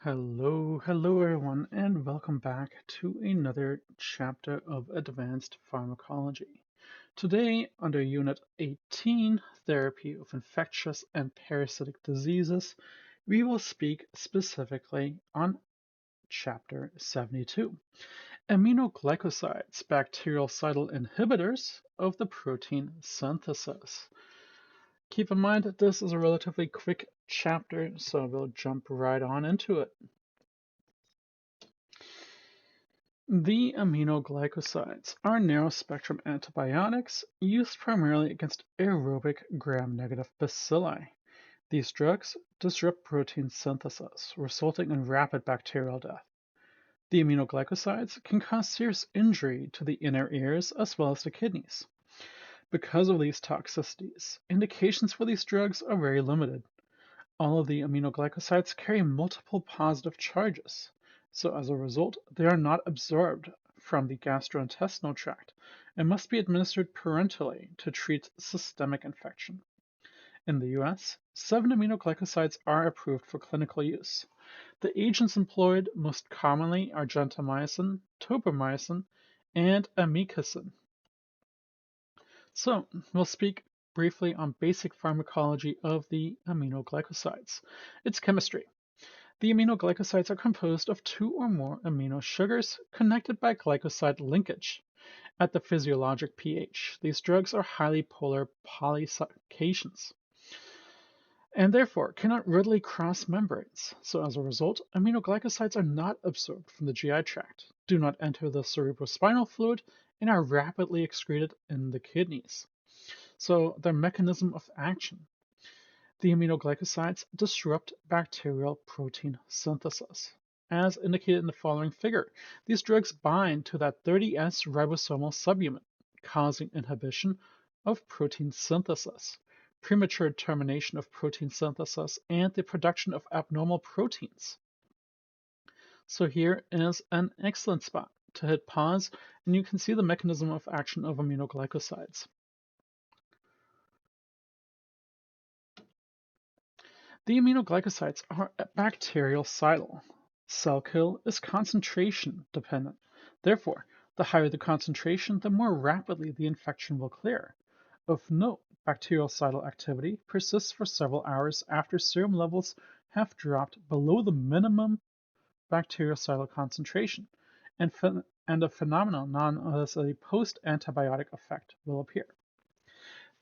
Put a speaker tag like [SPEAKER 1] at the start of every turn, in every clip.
[SPEAKER 1] Hello everyone, and welcome back to another chapter of Advanced Pharmacology. Today, under Unit 18, Therapy of Infectious and Parasitic Diseases, we will speak specifically on Chapter 72, Aminoglycosides Bactericidal Inhibitors of the Protein Synthesis. Keep in mind that this is a relatively quick chapter, so we'll jump right on into it. The aminoglycosides are narrow-spectrum antibiotics used primarily against aerobic gram-negative bacilli. These drugs disrupt protein synthesis, resulting in rapid bacterial death. The aminoglycosides can cause serious injury to the inner ears as well as the kidneys. Because of these toxicities, indications for these drugs are very limited. All of the aminoglycosides carry multiple positive charges, so as a result, they are not absorbed from the gastrointestinal tract and must be administered parenterally to treat systemic infection. In the US, 7 aminoglycosides are approved for clinical use. The agents employed most commonly are gentamicin, tobramycin, and amikacin. So, we'll speak briefly on basic pharmacology of the aminoglycosides. Its chemistry. The aminoglycosides are composed of 2 or more amino sugars connected by glycoside linkage. At the physiologic pH, these drugs are highly polar polysaccharins and therefore cannot readily cross membranes. So as a result, aminoglycosides are not absorbed from the GI tract, do not enter the cerebrospinal fluid, and are rapidly excreted in the kidneys. So their mechanism of action. The aminoglycosides disrupt bacterial protein synthesis. As indicated in the following figure, these drugs bind to that 30S ribosomal subunit, causing inhibition of protein synthesis, premature termination of protein synthesis, and the production of abnormal proteins. So here is an excellent spot to hit pause, and you can see the mechanism of action of aminoglycosides. The aminoglycosides are bactericidal. Cell kill is concentration dependent. Therefore, the higher the concentration, the more rapidly the infection will clear. Of note, bactericidal activity persists for several hours after serum levels have dropped below the minimum bactericidal concentration, and a phenomenon known as a post-antibiotic effect will appear.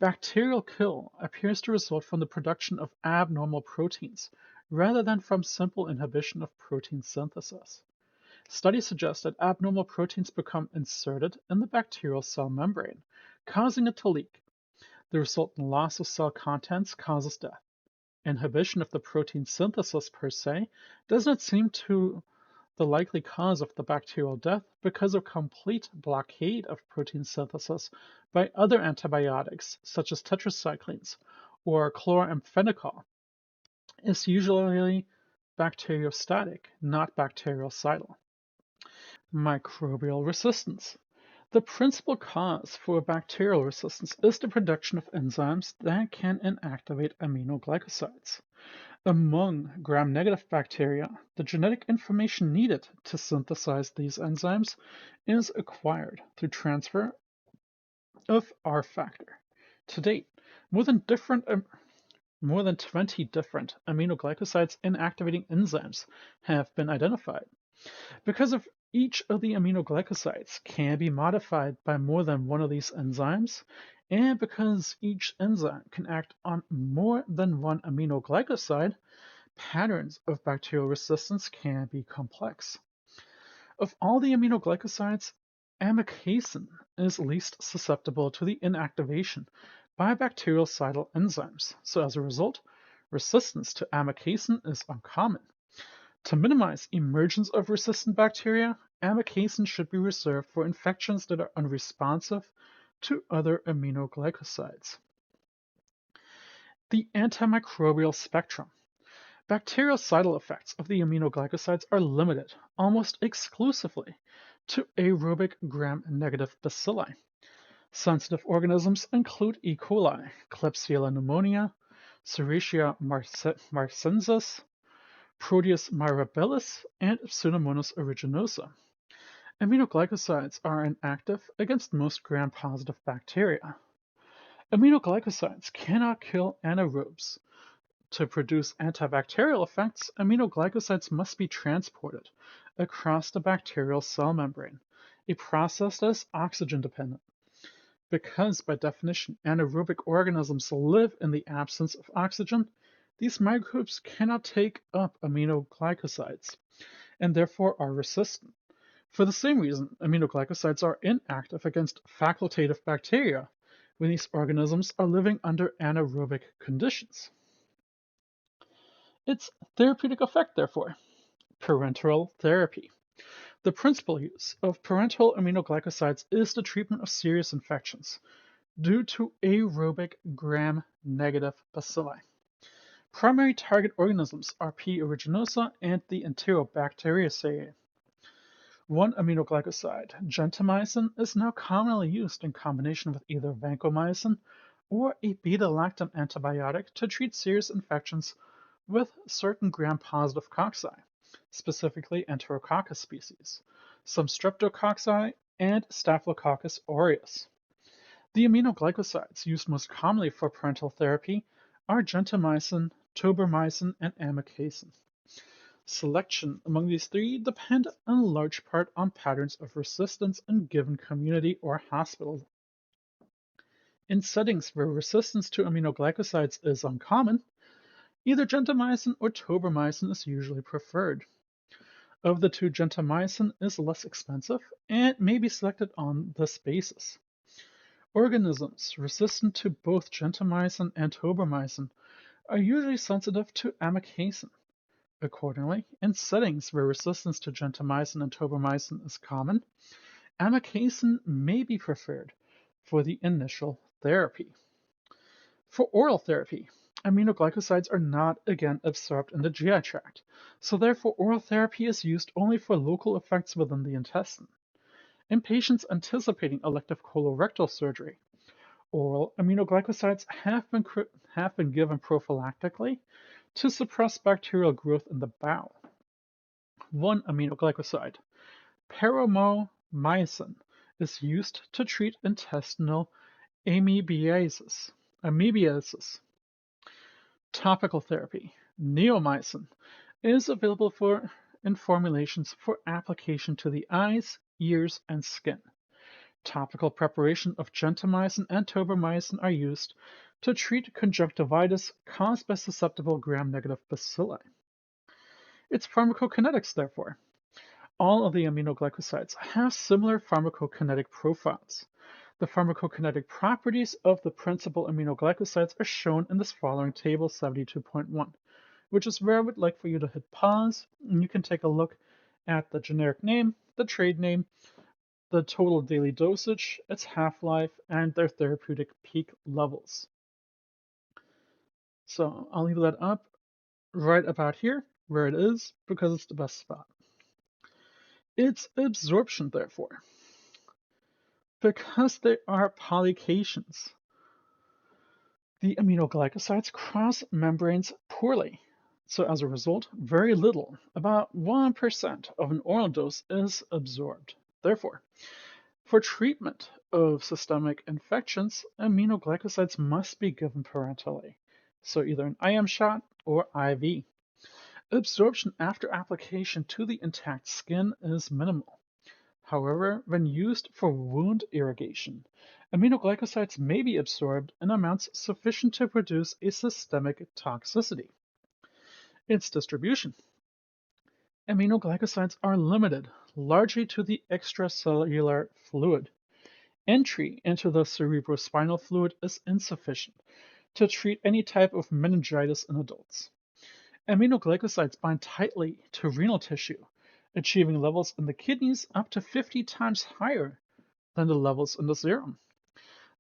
[SPEAKER 1] Bacterial kill appears to result from the production of abnormal proteins rather than from simple inhibition of protein synthesis. Studies suggest that abnormal proteins become inserted in the bacterial cell membrane, causing it to leak. The resultant loss of cell contents causes death. Inhibition of the protein synthesis per se does not seem to the likely cause of the bacterial death because of complete blockade of protein synthesis by other antibiotics such as tetracyclines or chloramphenicol is usually bacteriostatic, not bactericidal. Microbial resistance. The principal cause for bacterial resistance is the production of enzymes that can inactivate aminoglycosides. Among gram-negative bacteria, the genetic information needed to synthesize these enzymes is acquired through transfer of R factor. To date, more than 20 different aminoglycosides inactivating enzymes have been identified. Because of each of the aminoglycosides can be modified by more than one of these enzymes, and because each enzyme can act on more than one aminoglycoside, patterns of bacterial resistance can be complex. Of all the aminoglycosides, amikacin is least susceptible to the inactivation by bactericidal enzymes, so as a result, resistance to amikacin is uncommon. To minimize emergence of resistant bacteria, amikacin should be reserved for infections that are unresponsive to other aminoglycosides. The antimicrobial spectrum. Bactericidal effects of the aminoglycosides are limited almost exclusively to aerobic gram-negative bacilli. Sensitive organisms include E. coli, Klebsiella pneumonia, Serratia marcescens, Proteus mirabilis, and Pseudomonas aeruginosa. Aminoglycosides are inactive against most gram-positive bacteria. Aminoglycosides cannot kill anaerobes. To produce antibacterial effects, aminoglycosides must be transported across the bacterial cell membrane, a process that is oxygen dependent. Because, by definition, anaerobic organisms live in the absence of oxygen, these microbes cannot take up aminoglycosides and therefore are resistant. For the same reason, aminoglycosides are inactive against facultative bacteria when these organisms are living under anaerobic conditions. Its therapeutic effect, therefore, parenteral therapy. The principal use of parenteral aminoglycosides is the treatment of serious infections due to aerobic gram-negative bacilli. Primary target organisms are P. aeruginosa and the Enterobacteriaceae. One aminoglycoside, gentamicin, is now commonly used in combination with either vancomycin or a beta-lactam antibiotic to treat serious infections with certain gram-positive cocci, specifically Enterococcus species, some streptococci, and Staphylococcus aureus. The aminoglycosides used most commonly for parenteral therapy are gentamicin, tobramycin, and amikacin. Selection among these three depend in large part on patterns of resistance in given community or hospital. In settings where resistance to aminoglycosides is uncommon, either gentamicin or tobramycin is usually preferred. Of the two, gentamicin is less expensive and may be selected on this basis. Organisms resistant to both gentamicin and tobramycin are usually sensitive to amikacin. Accordingly, in settings where resistance to gentamicin and tobramycin is common, amikacin may be preferred for the initial therapy. For oral therapy, aminoglycosides are not again absorbed in the GI tract, so therefore oral therapy is used only for local effects within the intestine. In patients anticipating elective colorectal surgery, oral aminoglycosides have been given prophylactically to suppress bacterial growth in the bowel. One aminoglycoside, paromomycin, is used to treat intestinal amoebiasis. Topical therapy, neomycin, is available in formulations for application to the eyes, ears, and skin. Topical preparation of gentamicin and tobramycin are used to treat conjunctivitis caused by susceptible gram-negative bacilli. Its pharmacokinetics, therefore. All of the aminoglycosides have similar pharmacokinetic profiles. The pharmacokinetic properties of the principal aminoglycosides are shown in this following table 72.1, which is where I would like for you to hit pause, and you can take a look at the generic name, the trade name, the total daily dosage, its half-life, and their therapeutic peak levels. So I'll leave that up right about here, where it is, because it's the best spot. Its absorption, therefore. Because they are polycations, the aminoglycosides cross membranes poorly. So as a result, very little, about 1% of an oral dose is absorbed. Therefore, for treatment of systemic infections, aminoglycosides must be given parenterally, so either an IM shot or IV. Absorption after application to the intact skin is minimal. However, when used for wound irrigation, aminoglycosides may be absorbed in amounts sufficient to produce a systemic toxicity. Its distribution. Aminoglycosides are limited largely to the extracellular fluid. Entry into the cerebrospinal fluid is insufficient to treat any type of meningitis in adults. Aminoglycosides bind tightly to renal tissue, achieving levels in the kidneys up to 50 times higher than the levels in the serum.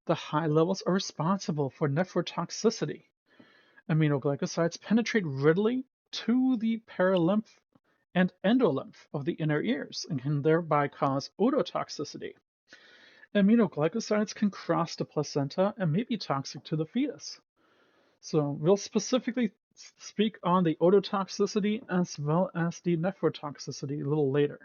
[SPEAKER 1] The high levels are responsible for nephrotoxicity. Aminoglycosides penetrate readily to the perilymph and endolymph of the inner ears and can thereby cause ototoxicity. Aminoglycosides can cross the placenta and may be toxic to the fetus. So we'll specifically speak on the ototoxicity as well as the nephrotoxicity a little later.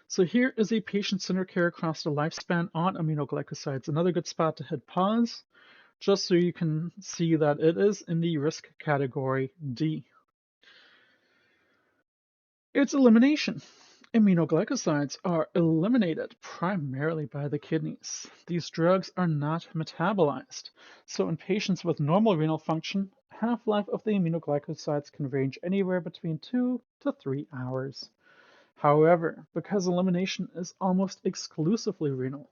[SPEAKER 1] So here is a patient-centered care across the lifespan on aminoglycosides. Another good spot to hit pause, just so you can see that it is in the risk category D. It's elimination. Aminoglycosides are eliminated primarily by the kidneys. These drugs are not metabolized, so in patients with normal renal function, half-life of the aminoglycosides can range anywhere between 2 to 3 hours. However, because elimination is almost exclusively renal,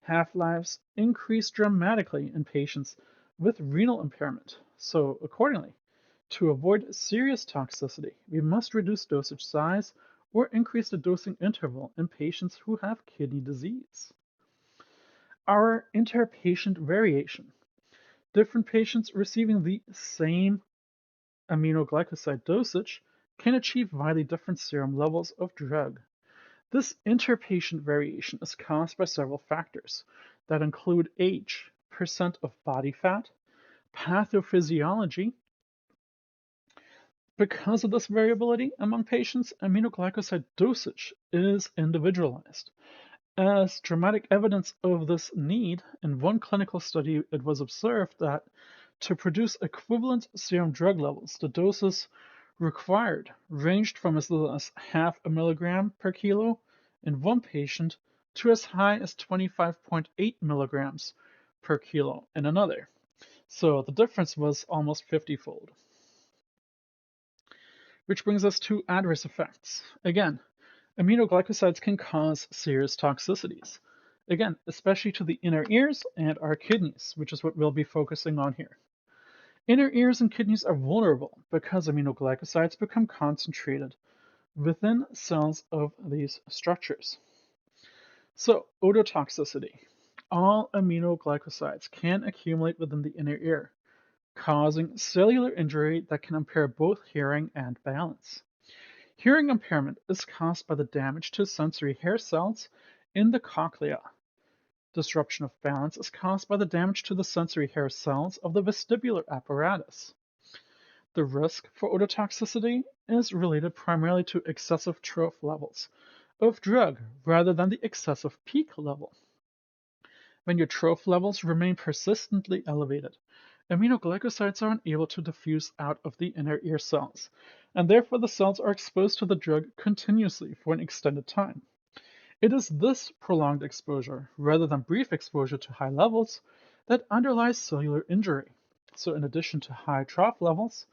[SPEAKER 1] half-lives increase dramatically in patients with renal impairment. So accordingly, to avoid serious toxicity, we must reduce dosage size or increase the dosing interval in patients who have kidney disease. Our interpatient variation. Different patients receiving the same aminoglycoside dosage can achieve widely different serum levels of drug. This interpatient variation is caused by several factors that include age, percent of body fat, pathophysiology. Because of this variability among patients, aminoglycoside dosage is individualized. As dramatic evidence of this need, in one clinical study it was observed that to produce equivalent serum drug levels, the doses required ranged from as little as half a milligram per kilo in one patient to as high as 25.8 milligrams per kilo in another. So the difference was almost 50-fold. Which brings us to adverse effects. Again, aminoglycosides can cause serious toxicities. Again, especially to the inner ears and our kidneys, which is what we'll be focusing on here. Inner ears and kidneys are vulnerable because aminoglycosides become concentrated within cells of these structures. So, ototoxicity. All aminoglycosides can accumulate within the inner ear, causing cellular injury that can impair both hearing and balance. Hearing impairment is caused by the damage to sensory hair cells in the cochlea. Disruption of balance is caused by the damage to the sensory hair cells of the vestibular apparatus. The risk for ototoxicity is related primarily to excessive trough levels of drug rather than the excessive peak level. When your trough levels remain persistently elevated, aminoglycosides are unable to diffuse out of the inner ear cells, and therefore the cells are exposed to the drug continuously for an extended time. It is this prolonged exposure, rather than brief exposure to high levels, that underlies cellular injury. So in addition to high trough levels,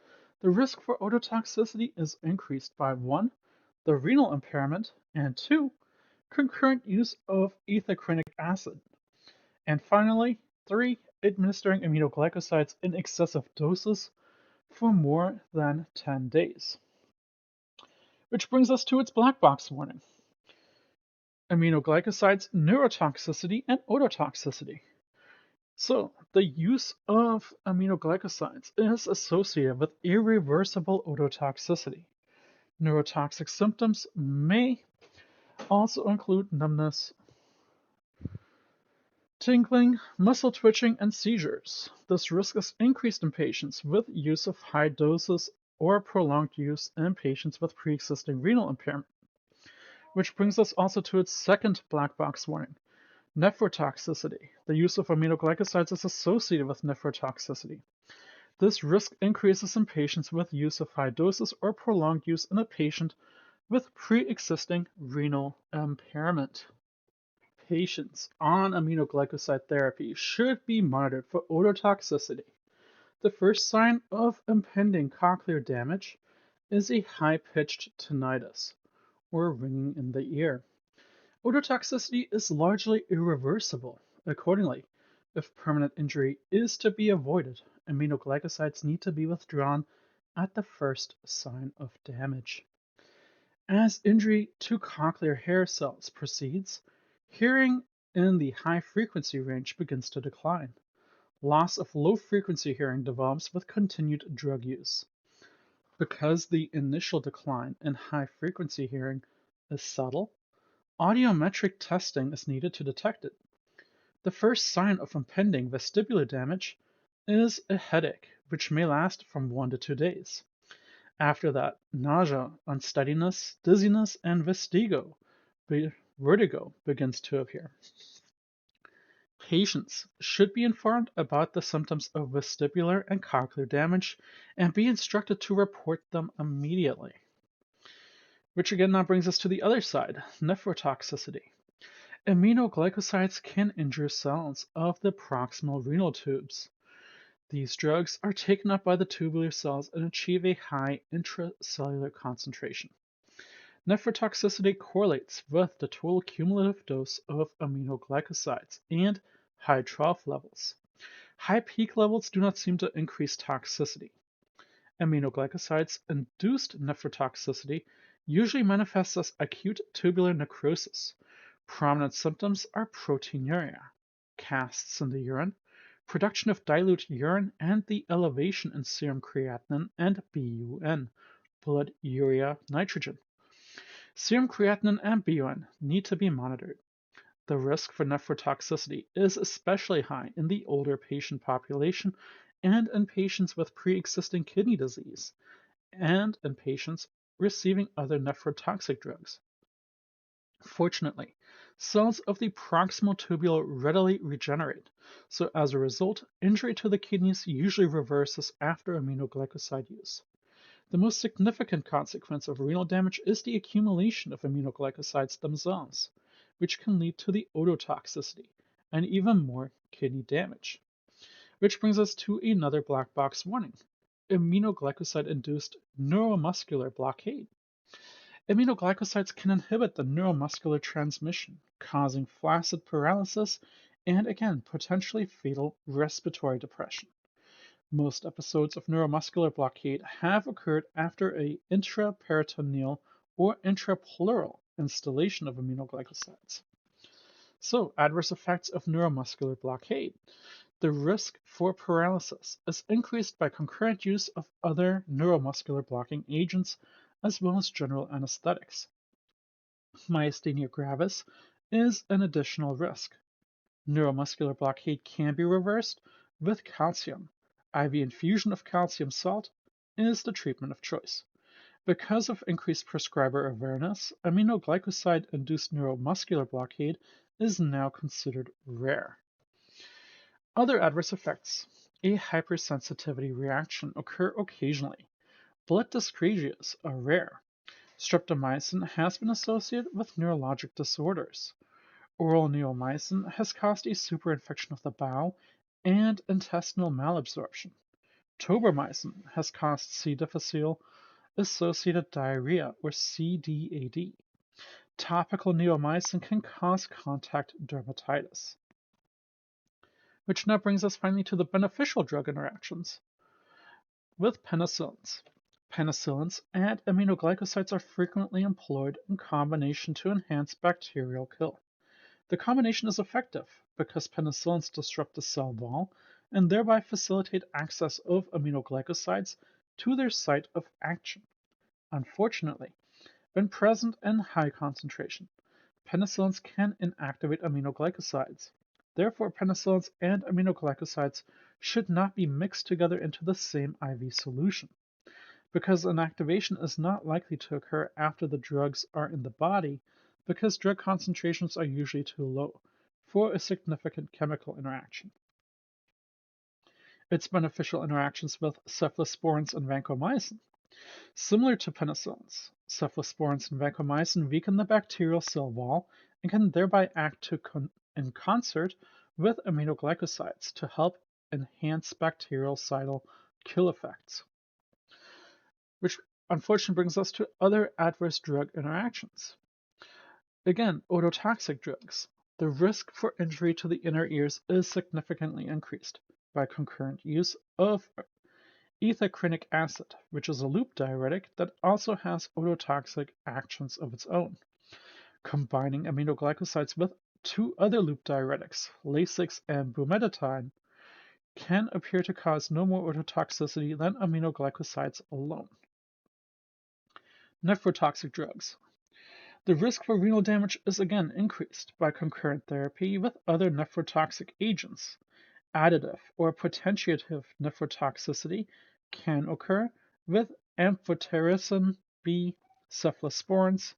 [SPEAKER 1] the risk for ototoxicity is increased by 1. The renal impairment, and 2. Concurrent use of ethacrynic acid. And finally, 3. Administering aminoglycosides in excessive doses for more than 10 days. Which brings us to its black box warning. Aminoglycosides, neurotoxicity, and ototoxicity. So, the use of aminoglycosides is associated with irreversible ototoxicity. Neurotoxic symptoms may also include numbness, tingling, muscle twitching, and seizures. This risk is increased in patients with use of high doses or prolonged use in patients with pre-existing renal impairment. Which brings us also to its second black box warning. Nephrotoxicity. The use of aminoglycosides is associated with nephrotoxicity. This risk increases in patients with use of high doses or prolonged use in a patient with pre-existing renal impairment. Patients on aminoglycoside therapy should be monitored for ototoxicity. The first sign of impending cochlear damage is a high-pitched tinnitus, or ringing in the ear. Ototoxicity is largely irreversible. Accordingly, if permanent injury is to be avoided, aminoglycosides need to be withdrawn at the first sign of damage. As injury to cochlear hair cells proceeds, hearing in the high-frequency range begins to decline. Loss of low-frequency hearing develops with continued drug use. Because the initial decline in high-frequency hearing is subtle, audiometric testing is needed to detect it. The first sign of impending vestibular damage is a headache, which may last from 1 to 2 days. After that, nausea, unsteadiness, dizziness, and vertigo begins to appear. Patients should be informed about the symptoms of vestibular and cochlear damage and be instructed to report them immediately. Which again now brings us to the other side, nephrotoxicity. Aminoglycosides can injure cells of the proximal renal tubes. These drugs are taken up by the tubular cells and achieve a high intracellular concentration. Nephrotoxicity correlates with the total cumulative dose of aminoglycosides and high trough levels. High peak levels do not seem to increase toxicity. Aminoglycosides-induced nephrotoxicity usually manifests as acute tubular necrosis. Prominent symptoms are proteinuria, casts in the urine, production of dilute urine, and the elevation in serum creatinine and BUN, blood urea nitrogen. Serum creatinine and BUN need to be monitored. The risk for nephrotoxicity is especially high in the older patient population and in patients with pre-existing kidney disease, and in patients receiving other nephrotoxic drugs. Fortunately, cells of the proximal tubule readily regenerate, so as a result, injury to the kidneys usually reverses after aminoglycoside use. The most significant consequence of renal damage is the accumulation of aminoglycosides themselves, which can lead to the ototoxicity and even more kidney damage. Which brings us to another black box warning, aminoglycoside-induced neuromuscular blockade. Aminoglycosides can inhibit the neuromuscular transmission, causing flaccid paralysis and again potentially fatal respiratory depression. Most episodes of neuromuscular blockade have occurred after a intraperitoneal or intrapleural instillation of aminoglycosides. So, adverse effects of neuromuscular blockade. The risk for paralysis is increased by concurrent use of other neuromuscular blocking agents as well as general anesthetics. Myasthenia gravis is an additional risk. Neuromuscular blockade can be reversed with calcium. IV infusion of calcium salt is the treatment of choice. Because of increased prescriber awareness, aminoglycoside-induced neuromuscular blockade is now considered rare. Other adverse effects. A hypersensitivity reaction occur occasionally. Blood dyscrasias are rare. Streptomycin has been associated with neurologic disorders. Oral neomycin has caused a superinfection of the bowel and intestinal malabsorption. Tobramycin has caused C. difficile associated diarrhea or CDAD. Topical neomycin can cause contact dermatitis. Which now brings us finally to the beneficial drug interactions with penicillins. Penicillins and aminoglycosides are frequently employed in combination to enhance bacterial kill. The combination is effective because penicillins disrupt the cell wall and thereby facilitate access of aminoglycosides to their site of action. Unfortunately, when present in high concentration, penicillins can inactivate aminoglycosides. Therefore, penicillins and aminoglycosides should not be mixed together into the same IV solution, because inactivation is not likely to occur after the drugs are in the body, because drug concentrations are usually too low for a significant chemical interaction. Its beneficial interactions with cephalosporins and vancomycin. Similar to penicillins, cephalosporins and vancomycin weaken the bacterial cell wall and can thereby act in concert with aminoglycosides to help enhance bactericidal kill effects. Which unfortunately brings us to other adverse drug interactions. Again, ototoxic drugs. The risk for injury to the inner ears is significantly increased by concurrent use of ethacrinic acid, which is a loop diuretic that also has ototoxic actions of its own. Combining aminoglycosides with two other loop diuretics, Lasix and bumetanide, can appear to cause no more ototoxicity than aminoglycosides alone. Nephrotoxic drugs. The risk for renal damage is again increased by concurrent therapy with other nephrotoxic agents, Additive or potentiative nephrotoxicity can occur with amphotericin B, cephalosporins,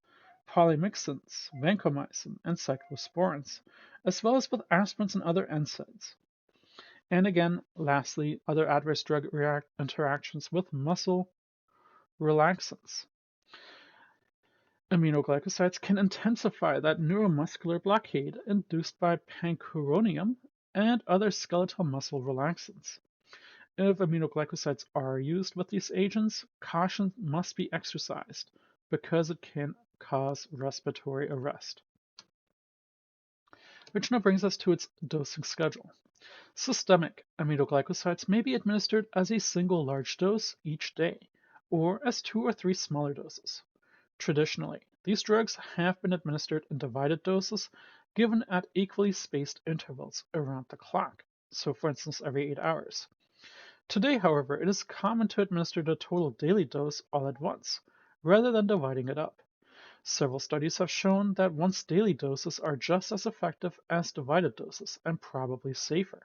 [SPEAKER 1] polymyxins, vancomycin, and cyclosporins, as well as with aspirins and other NSAIDs. And again, lastly, other adverse drug interactions with muscle relaxants. Aminoglycosides can intensify that neuromuscular blockade induced by pancuronium and other skeletal muscle relaxants. If aminoglycosides are used with these agents, caution must be exercised because it can cause respiratory arrest. Which now brings us to its dosing schedule. Systemic aminoglycosides may be administered as a single large dose each day, or as 2 or 3 smaller doses. Traditionally, these drugs have been administered in divided doses given at equally spaced intervals around the clock, so for instance every 8 hours. Today, however, it is common to administer the total daily dose all at once, rather than dividing it up. Several studies have shown that once daily doses are just as effective as divided doses and probably safer.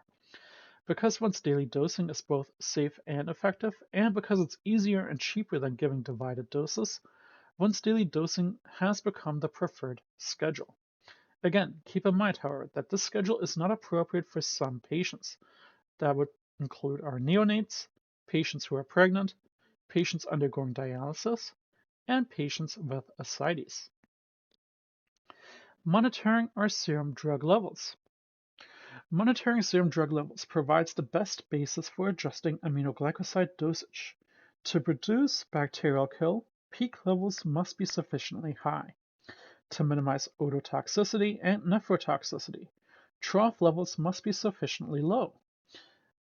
[SPEAKER 1] Because once daily dosing is both safe and effective, and because it's easier and cheaper than giving divided doses, once daily dosing has become the preferred schedule. Again, keep in mind, however, that this schedule is not appropriate for some patients. That would include our neonates, patients who are pregnant, patients undergoing dialysis, and patients with ascites. Monitoring our serum drug levels. Monitoring serum drug levels provides the best basis for adjusting aminoglycoside dosage. To produce bacterial kill, peak levels must be sufficiently high. To minimize ototoxicity and nephrotoxicity, trough levels must be sufficiently low.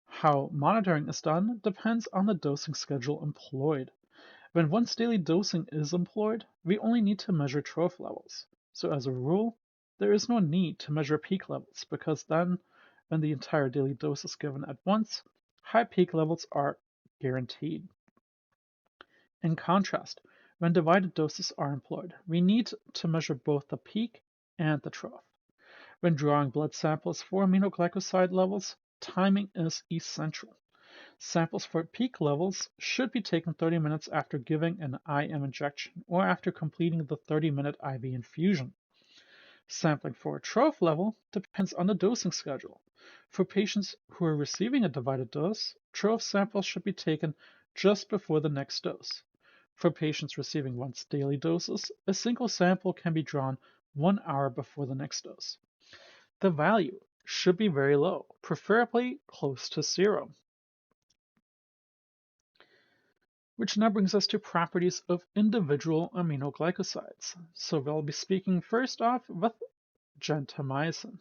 [SPEAKER 1] How monitoring is done depends on the dosing schedule employed. When once daily dosing is employed, we only need to measure trough levels. So as a rule, there is no need to measure peak levels because then, when the entire daily dose is given at once, high peak levels are guaranteed. In contrast, when divided doses are employed, we need to measure both the peak and the trough. When drawing blood samples for aminoglycoside levels, timing is essential. Samples for peak levels should be taken 30 minutes after giving an IM injection or after completing the 30-minute IV infusion. Sampling for a trough level depends on the dosing schedule. For patients who are receiving a divided dose, trough samples should be taken just before the next dose. For patients receiving once daily doses, a single sample can be drawn 1 hour before the next dose. The value should be very low, preferably close to 0. Which now brings us to properties of individual aminoglycosides. So we'll be speaking first off with gentamicin.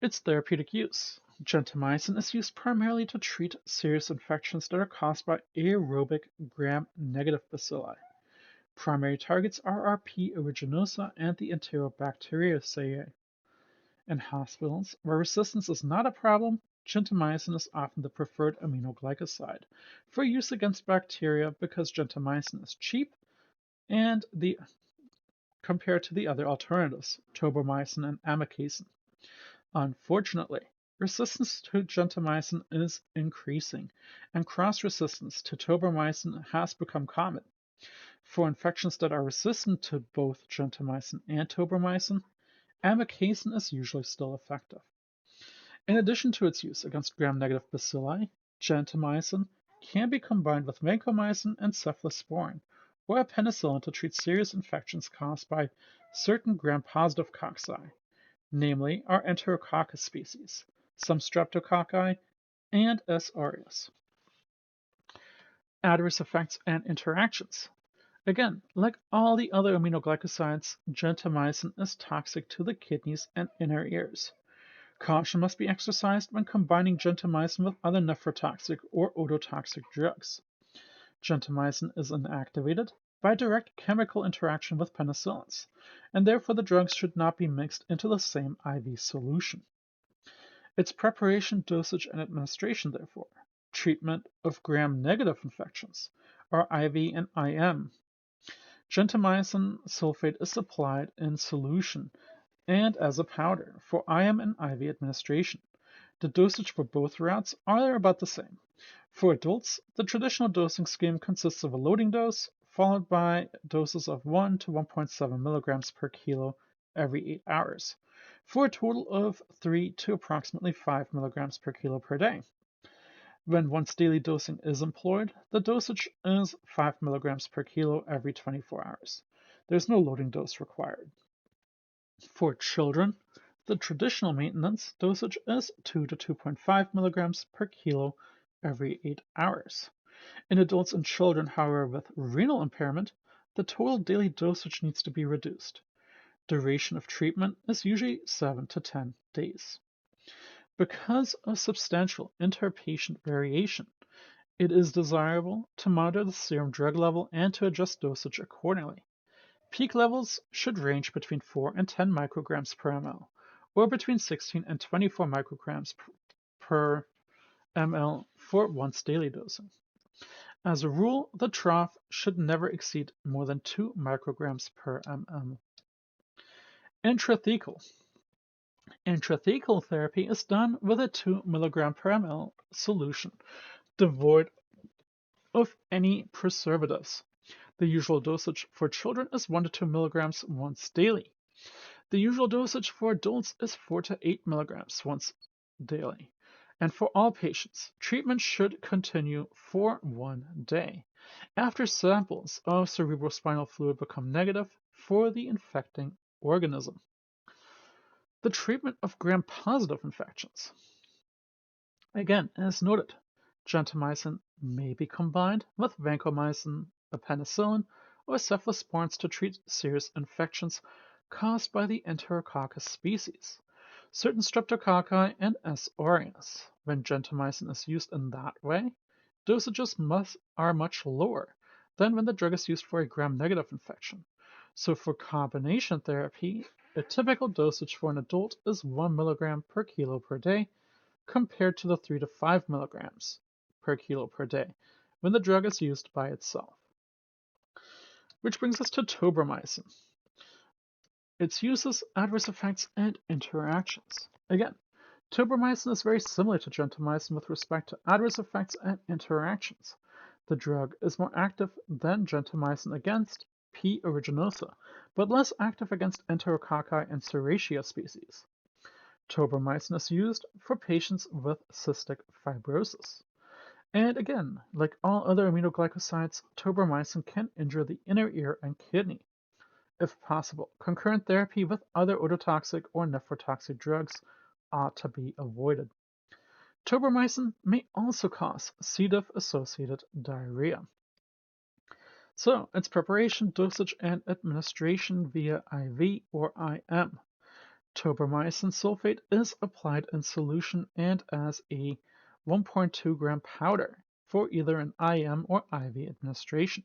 [SPEAKER 1] Its therapeutic use. Gentamicin is used primarily to treat serious infections that are caused by aerobic gram-negative bacilli. Primary targets are R. p. aeruginosa and the Enterobacteriaceae. In hospitals, where resistance is not a problem, gentamicin is often the preferred aminoglycoside for use against bacteria because gentamicin is cheap and compared to the other alternatives, tobramycin and amikacin. Unfortunately, resistance to gentamicin is increasing, and cross-resistance to tobramycin has become common. For infections that are resistant to both gentamicin and tobramycin, amikacin is usually still effective. In addition to its use against gram-negative bacilli, gentamicin can be combined with vancomycin and cephalosporin, or a penicillin to treat serious infections caused by certain gram-positive cocci, namely our Enterococcus species, some streptococci, and S. aureus. Adverse effects and interactions. Again, like all the other aminoglycosides, gentamicin is toxic to the kidneys and inner ears. Caution must be exercised when combining gentamicin with other nephrotoxic or ototoxic drugs. Gentamicin is inactivated by direct chemical interaction with penicillins, and therefore the drugs should not be mixed into the same IV solution. Its preparation, dosage, and administration, therefore, treatment of gram-negative infections are IV and IM. Gentamicin sulfate is supplied in solution and as a powder for IM and IV administration. The dosage for both routes are about the same. For adults, the traditional dosing scheme consists of a loading dose, followed by doses of 1 to 1.7 milligrams per kilo every 8 hours, for a total of 3 to approximately 5 milligrams per kilo per day. When once daily dosing is employed, the dosage is 5 milligrams per kilo every 24 hours. There's no loading dose required. For children, the traditional maintenance dosage is 2 to 2.5 milligrams per kilo every 8 hours. In adults and children, however, with renal impairment, the total daily dosage needs to be reduced. Duration of treatment is usually 7 to 10 days. Because of substantial interpatient variation, it is desirable to monitor the serum drug level and to adjust dosage accordingly. Peak levels should range between 4 and 10 micrograms per ml, or between 16 and 24 micrograms per ml for once daily dosing. As a rule, the trough should never exceed more than 2 micrograms per ml. Intrathecal. Intrathecal therapy is done with a 2 mg per ml solution, devoid of any preservatives. The usual dosage for children is 1 to 2 milligrams once daily. The usual dosage for adults is 4 to 8 milligrams once daily. And for all patients, treatment should continue for 1 day after samples of cerebrospinal fluid become negative for the infecting organism. The treatment of gram-positive infections. Again, as noted, gentamicin may be combined with vancomycin, a penicillin, or cephalosporins to treat serious infections caused by the Enterococcus species, certain streptococci, and S. aureus. When gentamicin is used in that way, dosages are much lower than when the drug is used for a gram-negative infection. So for combination therapy, a typical dosage for an adult is 1 milligram per kilo per day, compared to the 3 to 5 milligrams per kilo per day when the drug is used by itself. Which brings us to tobramycin. Its uses, adverse effects, and interactions. Again, tobramycin is very similar to gentamicin with respect to adverse effects and interactions. The drug is more active than gentamicin against P. aeruginosa, but less active against Enterococci and Serratia species. Tobramycin is used for patients with cystic fibrosis. And again, like all other aminoglycosides, tobramycin can injure the inner ear and kidney. If possible, concurrent therapy with other ototoxic or nephrotoxic drugs ought to be avoided. Tobramycin may also cause C. diff-associated diarrhea. So, its preparation, dosage, and administration via IV or IM. Tobramycin sulfate is applied in solution and as a 1.2 gram powder for either an IM or IV administration.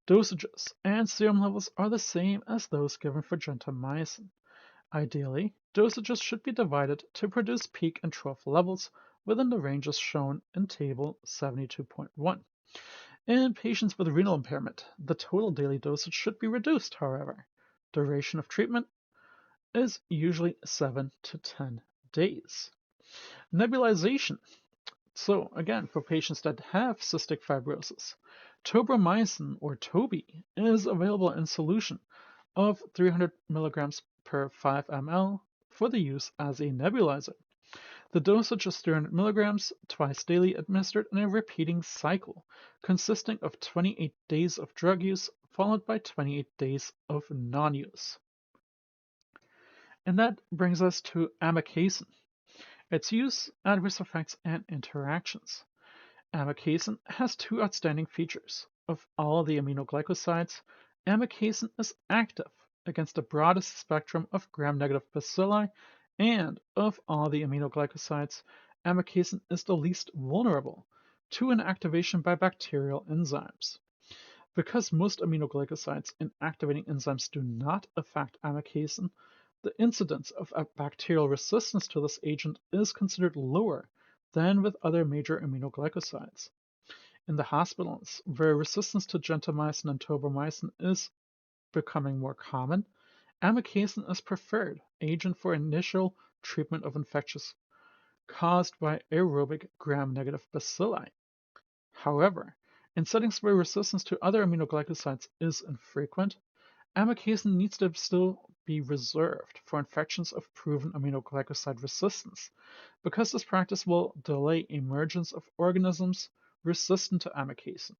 [SPEAKER 1] Dosages and serum levels are the same as those given for gentamicin. Ideally, dosages should be divided to produce peak and trough levels within the ranges shown in Table 72.1. In patients with renal impairment, the total daily dosage should be reduced, however. Duration of treatment is usually 7 to 10 days. Nebulization. So again, for patients that have cystic fibrosis, tobramycin or Toby is available in solution of 300 milligrams per 5 ml for the use as a nebulizer. The dosage is 300 milligrams twice daily administered in a repeating cycle, consisting of 28 days of drug use followed by 28 days of non-use. And that brings us to amikacin, its use, adverse effects, and interactions. Amikacin has two outstanding features. Of all the aminoglycosides, amikacin is active against the broadest spectrum of gram-negative bacilli, and of all the aminoglycosides, amikacin is the least vulnerable to inactivation by bacterial enzymes. Because most aminoglycosides inactivating enzymes do not affect amikacin, the incidence of bacterial resistance to this agent is considered lower than with other major aminoglycosides. In the hospitals, where resistance to gentamicin and tobramycin is becoming more common, amikacin is preferred agent for initial treatment of infectious caused by aerobic gram-negative bacilli. However, in settings where resistance to other aminoglycosides is infrequent, amikacin needs to still be reserved for infections of proven aminoglycoside resistance, because this practice will delay emergence of organisms resistant to amikacin.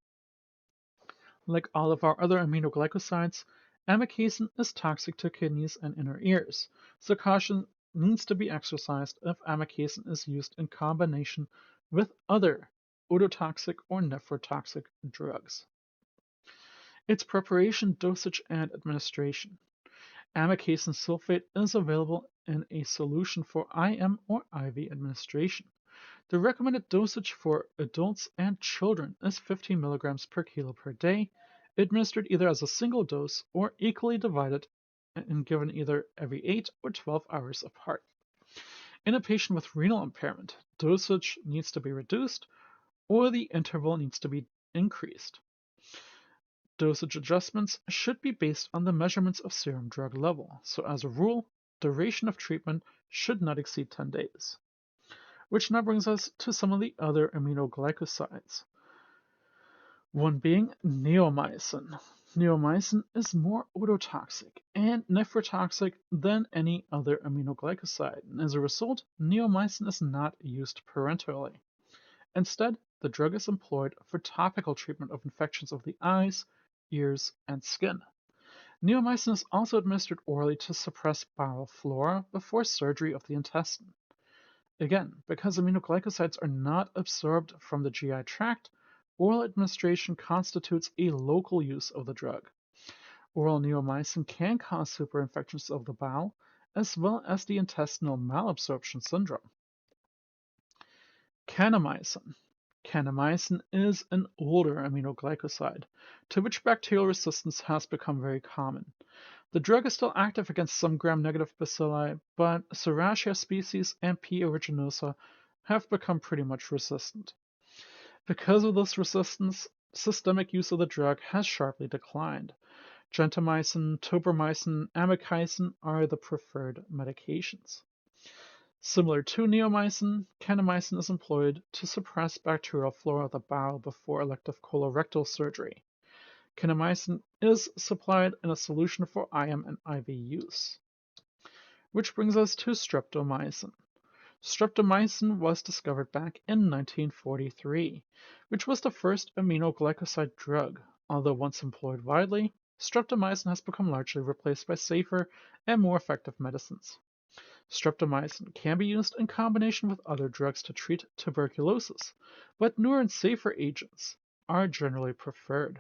[SPEAKER 1] Like all of our other aminoglycosides, amikacin is toxic to kidneys and inner ears, so caution needs to be exercised if amikacin is used in combination with other ototoxic or nephrotoxic drugs. Its preparation, dosage, and administration. Amikacin sulfate is available in a solution for IM or IV administration. The recommended dosage for adults and children is 15 mg per kilo per day, administered either as a single dose or equally divided and given either every 8 or 12 hours apart. In a patient with renal impairment, dosage needs to be reduced or the interval needs to be increased. Dosage adjustments should be based on the measurements of serum drug level, so as a rule, duration of treatment should not exceed 10 days. Which now brings us to some of the other aminoglycosides. One being neomycin. Neomycin is more ototoxic and nephrotoxic than any other aminoglycoside, and as a result, neomycin is not used parenterally. Instead, the drug is employed for topical treatment of infections of the eyes, ears, and skin. Neomycin is also administered orally to suppress bowel flora before surgery of the intestine. Again, because aminoglycosides are not absorbed from the GI tract, oral administration constitutes a local use of the drug. Oral neomycin can cause superinfections of the bowel, as well as the intestinal malabsorption syndrome. Kanamycin. Kanamycin is an older aminoglycoside, to which bacterial resistance has become very common. The drug is still active against some gram-negative bacilli, but Serratia species and P. aeruginosa have become pretty much resistant. Because of this resistance, systemic use of the drug has sharply declined. Gentamicin, tobramycin, amikacin are the preferred medications. Similar to neomycin, kanamycin is employed to suppress bacterial flora of the bowel before elective colorectal surgery. Kanamycin is supplied in a solution for IM and IV use. Which brings us to streptomycin. Streptomycin was discovered back in 1943, which was the first aminoglycoside drug. Although once employed widely, streptomycin has become largely replaced by safer and more effective medicines. Streptomycin can be used in combination with other drugs to treat tuberculosis, but newer and safer agents are generally preferred.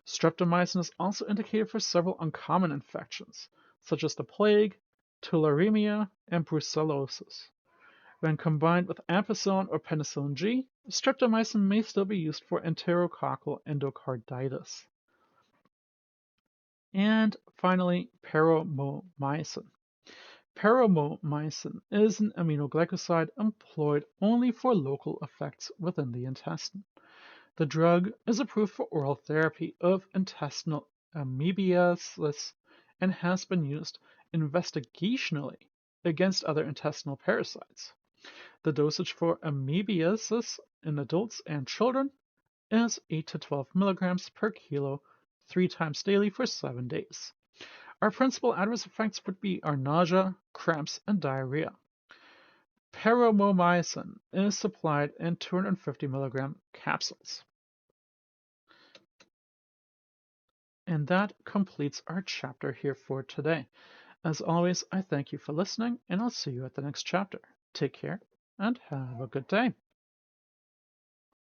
[SPEAKER 1] Streptomycin is also indicated for several uncommon infections, such as the plague, tularemia, and brucellosis. When combined with ampicillin or penicillin G, streptomycin may still be used for enterococcal endocarditis. And finally, paromomycin. Paromomycin is an aminoglycoside employed only for local effects within the intestine. The drug is approved for oral therapy of intestinal amoebiasis and has been used investigationally against other intestinal parasites. The dosage for amoebiasis in adults and children is 8 to 12 milligrams per kilo 3 times daily for 7 days. Our principal adverse effects would be nausea, cramps, and diarrhea. Paromomycin is supplied in 250 milligram capsules. And that completes our chapter here for today. As always, I thank you for listening, and I'll see you at the next chapter. Take care, and have a good day.